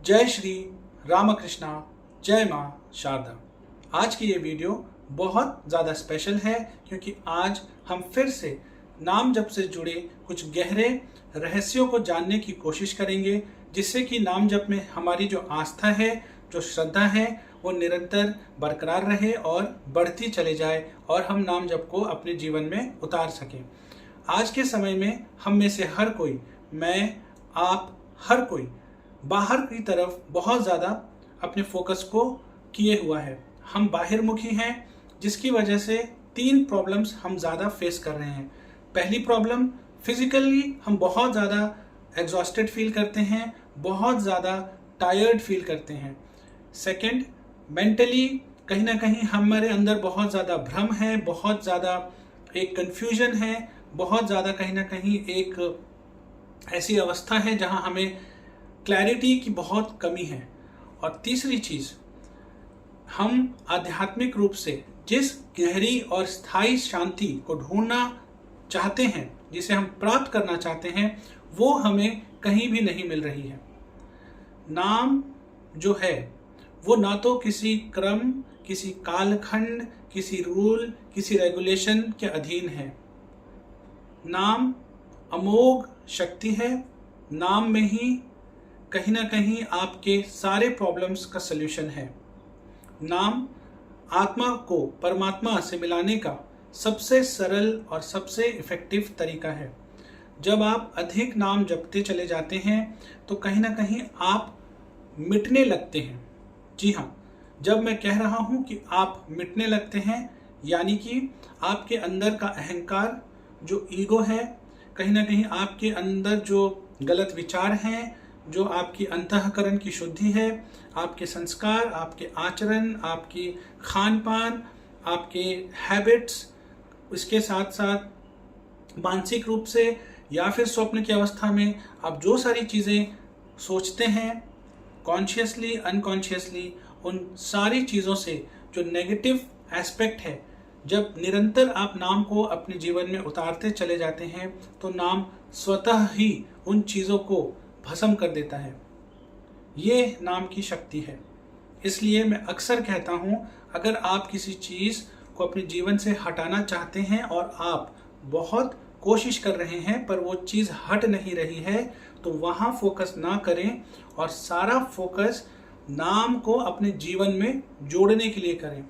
जय श्री रामकृष्णा, जय माँ शारदा। आज की ये वीडियो बहुत ज़्यादा स्पेशल है क्योंकि आज हम फिर से नाम जप से जुड़े कुछ गहरे रहस्यों को जानने की कोशिश करेंगे, जिससे कि नाम जप में हमारी जो आस्था है, जो श्रद्धा है, वो निरंतर बरकरार रहे और बढ़ती चले जाए और हम नाम जप को अपने जीवन में उतार सकें। आज के समय में हम में से हर कोई, मैं, आप, हर कोई बाहर की तरफ बहुत ज़्यादा अपने फोकस को किए हुआ है। हम बाहिरमुखी हैं, जिसकी वजह से 3 प्रॉब्लम्स हम ज़्यादा फेस कर रहे हैं। पहली प्रॉब्लम, फिजिकली हम बहुत ज़्यादा एग्जॉस्टेड फील करते हैं, बहुत ज़्यादा टायर्ड फील करते हैं। सेकंड, मेंटली कहीं ना कहीं हमारे अंदर बहुत ज़्यादा भ्रम है, बहुत ज़्यादा एक कन्फ्यूजन है, बहुत ज़्यादा कहीं ना कहीं एक ऐसी अवस्था है जहां हमें क्लैरिटी की बहुत कमी है। और तीसरी चीज़, हम आध्यात्मिक रूप से जिस गहरी और स्थायी शांति को ढूंढना चाहते हैं, जिसे हम प्राप्त करना चाहते हैं, वो हमें कहीं भी नहीं मिल रही है। नाम जो है वो ना तो किसी क्रम, किसी कालखंड, किसी रूल, किसी रेगुलेशन के अधीन है। नाम अमोघ शक्ति है। नाम में ही कहीं ना कहीं आपके सारे प्रॉब्लम्स का सल्यूशन है। नाम आत्मा को परमात्मा से मिलाने का सबसे सरल और सबसे इफेक्टिव तरीका है। जब आप अधिक नाम जपते चले जाते हैं तो कहीं ना कहीं आप मिटने लगते हैं। जी हाँ, जब मैं कह रहा हूँ कि आप मिटने लगते हैं, यानी कि आपके अंदर का अहंकार, जो ईगो है, कहीं ना कहीं आपके अंदर जो गलत विचार हैं, जो आपकी अंतःकरण की शुद्धि है, आपके संस्कार, आपके आचरण, आपकी खान पान, आपके हैबिट्स, इसके साथ साथ मानसिक रूप से या फिर स्वप्न की अवस्था में आप जो सारी चीज़ें सोचते हैं, कॉन्शियसली अनकॉन्शियसली, उन सारी चीज़ों से जो नेगेटिव एस्पेक्ट है, जब निरंतर आप नाम को अपने जीवन में उतारते चले जाते हैं तो नाम स्वतः ही उन चीज़ों को भस्म कर देता है। ये नाम की शक्ति है। इसलिए मैं अक्सर कहता हूँ, अगर आप किसी चीज़ को अपने जीवन से हटाना चाहते हैं और आप बहुत कोशिश कर रहे हैं पर वो चीज़ हट नहीं रही है, तो वहाँ फोकस ना करें और सारा फोकस नाम को अपने जीवन में जोड़ने के लिए करें।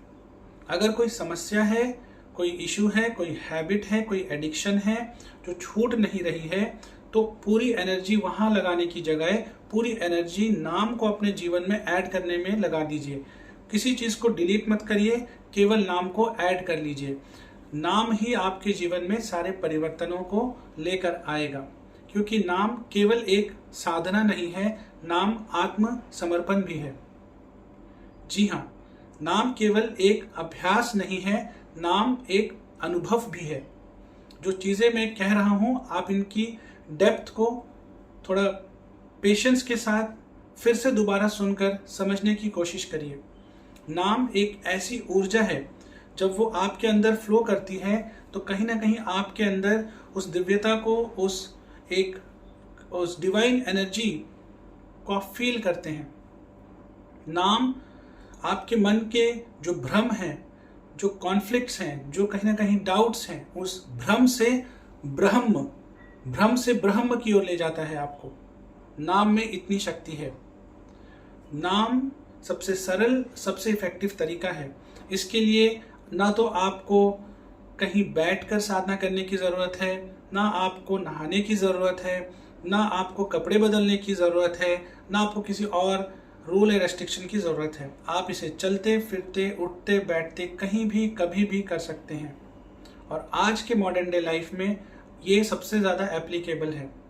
अगर कोई समस्या है, कोई इशू है, कोई हैबिट है, कोई एडिक्शन है जो छूट नहीं रही है, तो पूरी एनर्जी वहाँ लगाने की जगह पूरी एनर्जी नाम को अपने जीवन में ऐड करने में लगा दीजिए। किसी चीज़ को डिलीट मत करिए, केवल नाम को ऐड कर लीजिए। नाम ही आपके जीवन में सारे परिवर्तनों को लेकर आएगा, क्योंकि नाम केवल एक साधना नहीं है, नाम आत्म समर्पण भी है। जी हाँ, नाम केवल एक अभ्यास नहीं है, नाम एक अनुभव भी है। जो चीज़ें मैं कह रहा हूँ, आप इनकी डेप्थ को थोड़ा पेशेंस के साथ फिर से दोबारा सुनकर समझने की कोशिश करिए। नाम एक ऐसी ऊर्जा है, जब वो आपके अंदर फ्लो करती है तो कहीं ना कहीं आपके अंदर उस दिव्यता को, उस डिवाइन एनर्जी को आप फील करते हैं। नाम आपके मन के जो भ्रम हैं, जो कॉन्फ्लिक्ट्स हैं, जो कहीं ना कहीं डाउट्स हैं, उस भ्रम से ब्रह्म की ओर ले जाता है आपको। नाम में इतनी शक्ति है। नाम सबसे सरल, सबसे इफेक्टिव तरीका है। इसके लिए ना तो आपको कहीं बैठकर साधना करने की ज़रूरत है, ना आपको नहाने की ज़रूरत है, ना आपको कपड़े बदलने की ज़रूरत है, ना आपको किसी और रूल या रेस्ट्रिक्शन की ज़रूरत है। आप इसे चलते फिरते, उठते बैठते, कहीं भी कभी भी कर सकते हैं। और आज के मॉडर्न डे लाइफ में ये सबसे ज़्यादा एप्लीकेबल है।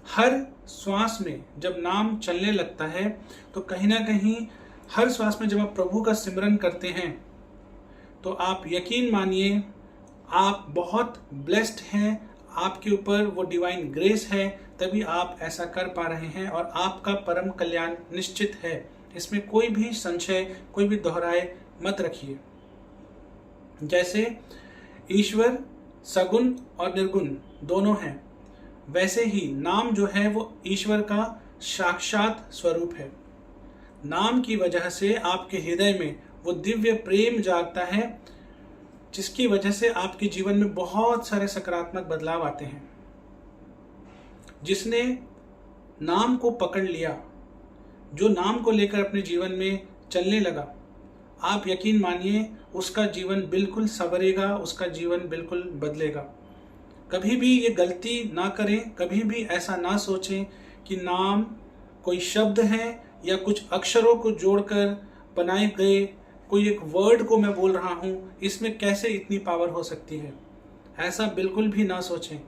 हर श्वास में जब नाम चलने लगता है तो कहीं ना कहीं हर श्वास में जब आप प्रभु का सिमरन करते हैं तो आप यकीन मानिए, आप बहुत ब्लेस्ड हैं, आपके ऊपर वो डिवाइन ग्रेस है, तभी आप ऐसा कर पा रहे हैं और आपका परम कल्याण निश्चित है। इसमें कोई भी संशय, कोई भी दोहराए मत रखिए। जैसे ईश्वर सगुण और निर्गुण दोनों हैं, वैसे ही नाम जो है वो ईश्वर का साक्षात स्वरूप है। नाम की वजह से आपके हृदय में वो दिव्य प्रेम जागता है, जिसकी वजह से आपके जीवन में बहुत सारे सकारात्मक बदलाव आते हैं। जिसने नाम को पकड़ लिया, जो नाम को लेकर अपने जीवन में चलने लगा, आप यकीन मानिए उसका जीवन बिल्कुल संवरेगा, उसका जीवन बिल्कुल बदलेगा। कभी भी ये गलती ना करें, कभी भी ऐसा ना सोचें कि नाम कोई शब्द है या कुछ अक्षरों को जोड़कर बनाए गए कोई एक वर्ड को मैं बोल रहा हूँ, इसमें कैसे इतनी पावर हो सकती है। ऐसा बिल्कुल भी ना सोचें।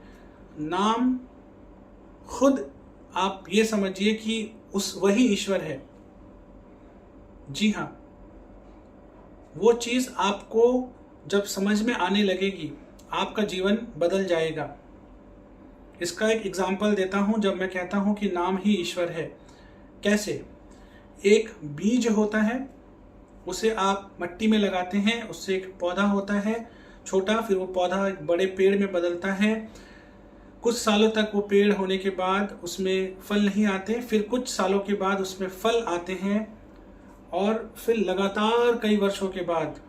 नाम खुद आप ये समझिए कि वही ईश्वर है। जी हाँ, वो चीज़ आपको जब समझ में आने लगेगी, आपका जीवन बदल जाएगा। इसका एक एग्जाम्पल देता हूँ। जब मैं कहता हूँ कि नाम ही ईश्वर है, कैसे? एक बीज होता है, उसे आप मिट्टी में लगाते हैं, उससे एक पौधा होता है छोटा, फिर वो पौधा एक बड़े पेड़ में बदलता है। कुछ सालों तक वो पेड़ होने के बाद उसमें फल नहीं आते, फिर कुछ सालों के बाद उसमें फल आते हैं, और फिर लगातार कई वर्षों के बाद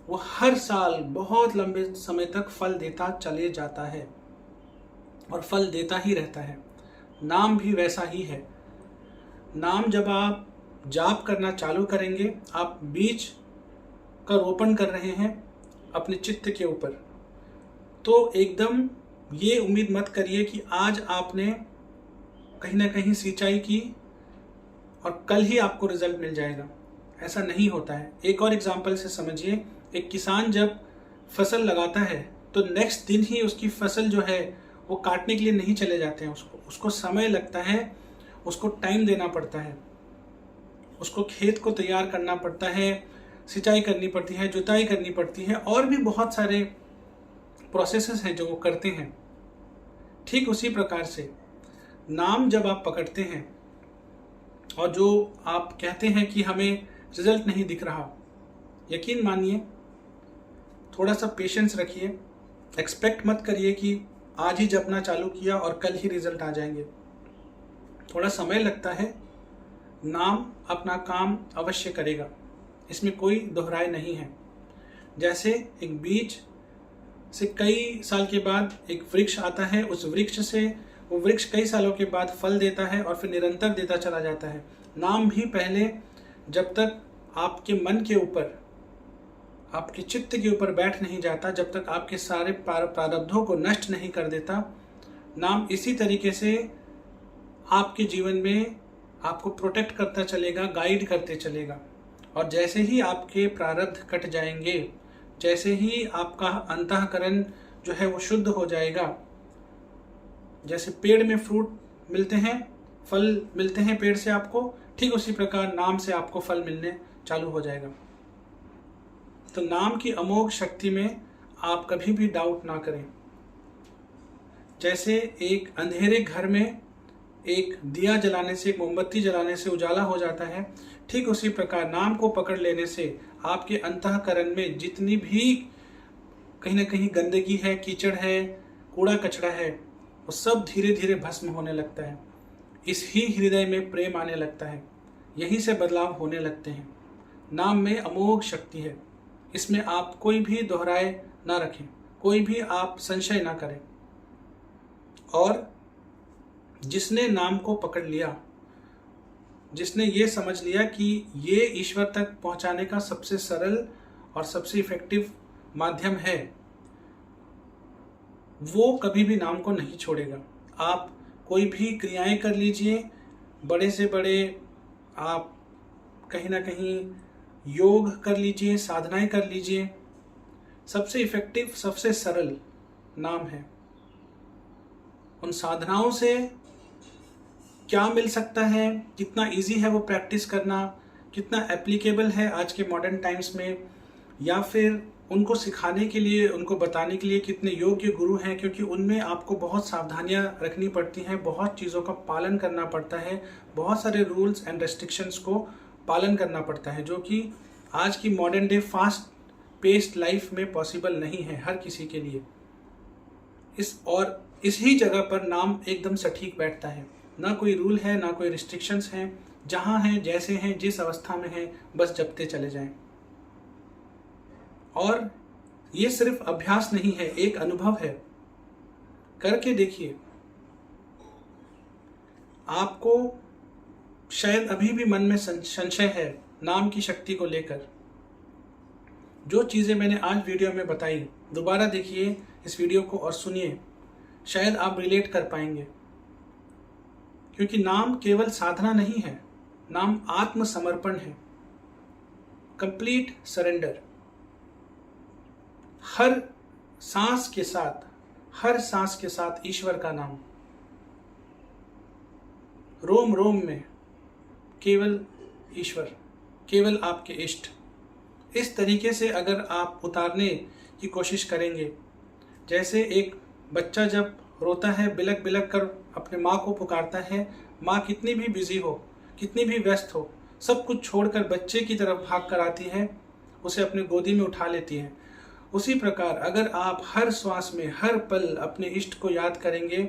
वो हर साल बहुत लंबे समय तक फल देता चले जाता है और फल देता ही रहता है। नाम भी वैसा ही है। नाम जब आप जाप करना चालू करेंगे, आप बीज का रोपण कर रहे हैं अपने चित्त के ऊपर, तो एकदम ये उम्मीद मत करिए कि आज आपने कहीं ना कहीं सिंचाई की और कल ही आपको रिजल्ट मिल जाएगा। ऐसा नहीं होता है। एक और एग्जांपल से समझिए। एक किसान जब फसल लगाता है तो नेक्स्ट दिन ही उसकी फसल जो है वो काटने के लिए नहीं चले जाते हैं। उसको समय लगता है, उसको टाइम देना पड़ता है, उसको खेत को तैयार करना पड़ता है, सिंचाई करनी पड़ती है, जुताई करनी पड़ती है, और भी बहुत सारे प्रोसेसेस हैं जो वो करते हैं। ठीक उसी प्रकार से नाम जब आप पकड़ते हैं और जो आप कहते हैं कि हमें रिजल्ट नहीं दिख रहा, यकीन मानिए, थोड़ा सा पेशेंस रखिए। एक्सपेक्ट मत करिए कि आज ही जपना चालू किया और कल ही रिजल्ट आ जाएंगे। थोड़ा समय लगता है। नाम अपना काम अवश्य करेगा, इसमें कोई दोहराई नहीं है। जैसे एक बीज से कई साल के बाद एक वृक्ष आता है, उस वृक्ष से वो वृक्ष कई सालों के बाद फल देता है और फिर निरंतर देता चला जाता है। नाम भी पहले जब तक आपके मन के ऊपर, आपके चित्त के ऊपर बैठ नहीं जाता, जब तक आपके सारे प्रारब्धों को नष्ट नहीं कर देता, नाम इसी तरीके से आपके जीवन में आपको प्रोटेक्ट करता चलेगा, गाइड करते चलेगा। और जैसे ही आपके प्रारब्ध कट जाएंगे, जैसे ही आपका अंतःकरण जो है वो शुद्ध हो जाएगा, जैसे पेड़ में फ्रूट मिलते हैं, फल मिलते हैं पेड़ से आपको, ठीक उसी प्रकार नाम से आपको फल मिलने चालू हो जाएगा। तो नाम की अमोघ शक्ति में आप कभी भी डाउट ना करें। जैसे एक अंधेरे घर में एक दिया जलाने से, एक मोमबत्ती जलाने से उजाला हो जाता है, ठीक उसी प्रकार नाम को पकड़ लेने से आपके अंतःकरण में जितनी भी कहीं ना कहीं गंदगी है, कीचड़ है, कूड़ा कचरा है, वो सब धीरे धीरे भस्म होने लगता है। इस ही हृदय में प्रेम आने लगता है, यहीं से बदलाव होने लगते हैं। नाम में अमोघ शक्ति है, इसमें आप कोई भी दोहराए ना रखें, कोई भी आप संशय ना करें। और जिसने नाम को पकड़ लिया, जिसने ये समझ लिया कि ये ईश्वर तक पहुंचाने का सबसे सरल और सबसे इफेक्टिव माध्यम है, वो कभी भी नाम को नहीं छोड़ेगा। आप कोई भी क्रियाएं कर लीजिए, बड़े से बड़े आप कहीं ना कहीं योग कर लीजिए, साधनाएं कर लीजिए, सबसे इफेक्टिव, सबसे सरल नाम है। उन साधनाओं से क्या मिल सकता है, कितना इजी है वो प्रैक्टिस करना, कितना एप्लीकेबल है आज के मॉडर्न टाइम्स में, या फिर उनको सिखाने के लिए, उनको बताने के लिए कितने योग्य गुरु हैं, क्योंकि उनमें आपको बहुत सावधानियां रखनी पड़ती हैं, बहुत चीज़ों का पालन करना पड़ता है, बहुत सारे रूल्स एंड रेस्ट्रिक्शंस को पालन करना पड़ता है, जो कि आज की modern day fast paced life में पॉसिबल नहीं है हर किसी के लिए। इस ही जगह पर नाम एकदम सटीक बैठता है। ना कोई रूल है, ना कोई रिस्ट्रिक्शंस हैं। जहाँ हैं, जैसे हैं, जिस अवस्था में हैं, बस जपते चले जाएं। और ये सिर्फ अभ्यास नहीं है, एक अनुभव है। करके देखिए। आपको शायद अभी भी मन में संशय है नाम की शक्ति को लेकर। जो चीज़ें मैंने आज वीडियो में बताई, दोबारा देखिए इस वीडियो को और सुनिए, शायद आप रिलेट कर पाएंगे। क्योंकि नाम केवल साधना नहीं है, नाम आत्मसमर्पण है, कंप्लीट सरेंडर। हर सांस के साथ ईश्वर का नाम, रोम रोम में केवल ईश्वर, केवल आपके इष्ट। इस तरीके से अगर आप उतारने की कोशिश करेंगे, जैसे एक बच्चा जब रोता है, बिलक बिलक कर अपने माँ को पुकारता है, माँ कितनी भी बिजी हो, कितनी भी व्यस्त हो, सब कुछ छोड़कर बच्चे की तरफ भाग कर आती है, उसे अपने गोदी में उठा लेती है। उसी प्रकार अगर आप हर श्वास में, हर पल अपने इष्ट को याद करेंगे,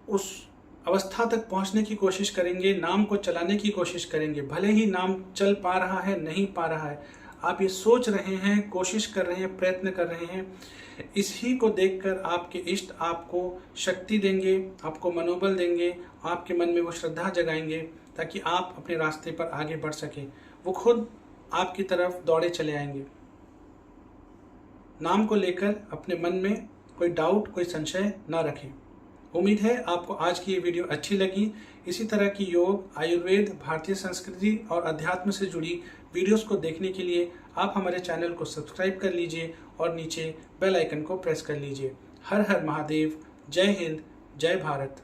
उस अवस्था तक पहुंचने की कोशिश करेंगे, नाम को चलाने की कोशिश करेंगे। भले ही नाम चल पा रहा है, नहीं पा रहा है, आप ये सोच रहे हैं, कोशिश कर रहे हैं, प्रयत्न कर रहे हैं, इसी को देखकर आपके इष्ट आपको शक्ति देंगे, आपको मनोबल देंगे, आपके मन में वो श्रद्धा जगाएंगे ताकि आप अपने रास्ते पर आगे बढ़ सकें। वो खुद आपकी तरफ दौड़े चले आएंगे। नाम को लेकर अपने मन में कोई डाउट, कोई संशय ना रखें। उम्मीद है आपको आज की ये वीडियो अच्छी लगी। इसी तरह की योग, आयुर्वेद, भारतीय संस्कृति और अध्यात्म से जुड़ी वीडियोस को देखने के लिए आप हमारे चैनल को सब्सक्राइब कर लीजिए और नीचे बेल आइकन को प्रेस कर लीजिए। हर हर महादेव। जय हिंद, जय भारत।